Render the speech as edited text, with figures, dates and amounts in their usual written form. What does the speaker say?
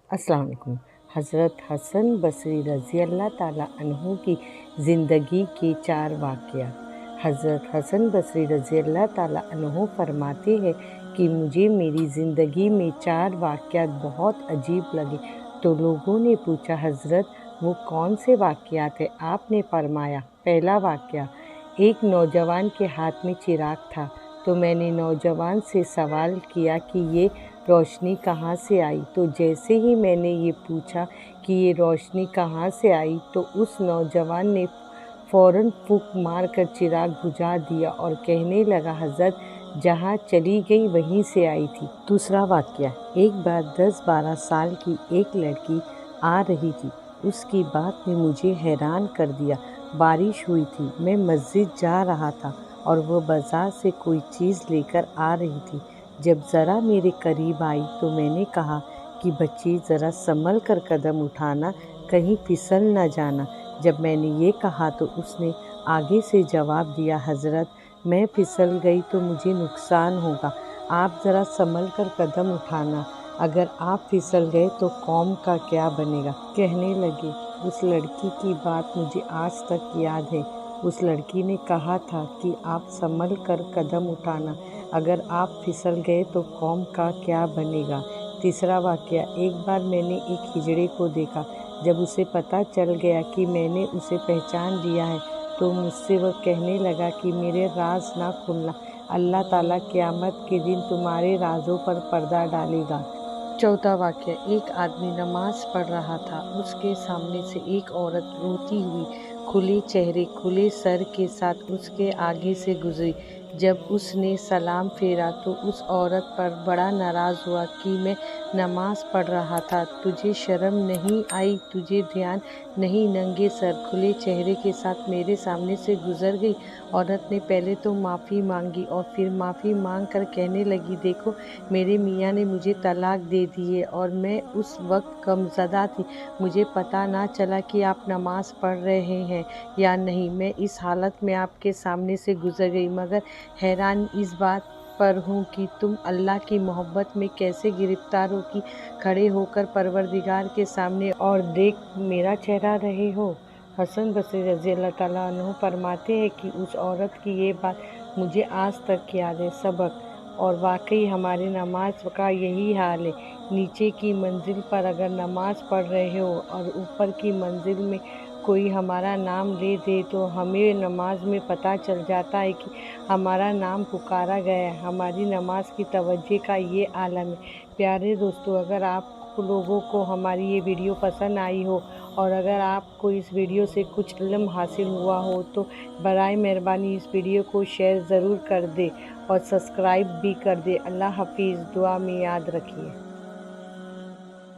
अस्सलाम वालेकुम। हज़रत हसन बसरी रज़ी अल्लाह ताला अन्हु की ज़िंदगी के 4 वाक़यात। हज़रत हसन बसरी रज़ी अल्लाह ताला अन्हु फरमाते हैं कि मुझे मेरी ज़िंदगी में 4 वाक़यात बहुत अजीब लगे। तो लोगों ने पूछा, हज़रत वो कौन से वाक़यात हैं? आपने फरमाया, पहला वाक़या, एक नौजवान के हाथ में चिराग था, तो मैंने नौजवान से सवाल किया कि ये रोशनी कहाँ से आई। तो जैसे ही मैंने ये पूछा कि ये रोशनी कहाँ से आई, तो उस नौजवान ने फ़ौरन फूंक मारकर चिराग बुझा दिया और कहने लगा, हज़रत जहाँ चली गई वहीं से आई थी। दूसरा वाक़या, एक बार 10-12 साल की एक लड़की आ रही थी। उसकी बात ने मुझे हैरान कर दिया। बारिश हुई थी, मैं मस्जिद जा रहा था और वह बाज़ार से कोई चीज़ लेकर आ रही थी। जब ज़रा मेरे करीब आई तो मैंने कहा कि बच्ची ज़रा संभल कर कदम उठाना, कहीं फिसल न जाना। जब मैंने ये कहा तो उसने आगे से जवाब दिया, हज़रत मैं फिसल गई तो मुझे नुकसान होगा, आप ज़रा संभल कर कदम उठाना, अगर आप फिसल गए तो कौम का क्या बनेगा। कहने लगे, उस लड़की की बात मुझे आज तक याद है। उस लड़की ने कहा था कि आप संभल कर कदम उठाना, अगर आप फिसल गए तो कौम का क्या बनेगा। तीसरा वाक़या, एक बार मैंने एक हिजड़े को देखा। जब उसे पता चल गया कि मैंने उसे पहचान लिया है तो मुझसे वह कहने लगा कि मेरे राज ना खोलना, अल्लाह ताला क़यामत के दिन तुम्हारे राज़ों पर पर्दा डालेगा। चौथा वाक़या, एक आदमी नमाज पढ़ रहा था। उसके सामने से एक औरत रोती हुई खुले चेहरे खुले सर के साथ उसके आगे से गुजरी। जब उसने सलाम फेरा तो उस औरत पर बड़ा नाराज़ हुआ कि मैं नमाज पढ़ रहा था, तुझे शर्म नहीं आई, तुझे ध्यान नहीं, नंगे सर खुले चेहरे के साथ मेरे सामने से गुजर गई। औरत ने पहले तो माफ़ी मांगी और फिर माफ़ी मांग कर कहने लगी, देखो मेरे मियाँ ने मुझे तलाक दे दी है और मैं उस वक्त गमज़दा थी, मुझे पता ना चला कि आप नमाज़ पढ़ रहे हैं या नहीं। मैं इस हालत में आपके सामने से गुजर गई, मगर हैरान इस बात पर हूँ कि तुम अल्लाह की मोहब्बत में कैसे गिरफ्तार हो कि खड़े होकर परवरदिगार के सामने और देख मेरा चेहरा रहे हो। हसन बसरी रज़ी अल्लाह ताला अन्हु फरमाते हैं कि उस औरत की ये बात मुझे आज तक याद है। सबक, और वाकई हमारी नमाज का यही हाल है। नीचे की मंजिल पर अगर नमाज पढ़ रहे हो और ऊपर की मंजिल में कोई हमारा नाम ले दे तो हमें नमाज में पता चल जाता है कि हमारा नाम पुकारा गया है। हमारी नमाज की तवज्जो का ये आलम है। प्यारे दोस्तों, अगर आप लोगों को हमारी ये वीडियो पसंद आई हो और अगर आपको इस वीडियो से कुछ इल्म हासिल हुआ हो तो बराए मेहरबानी इस वीडियो को शेयर ज़रूर कर दे और सब्सक्राइब भी कर दे। अल्लाह हाफिज़, दुआ में याद रखिए।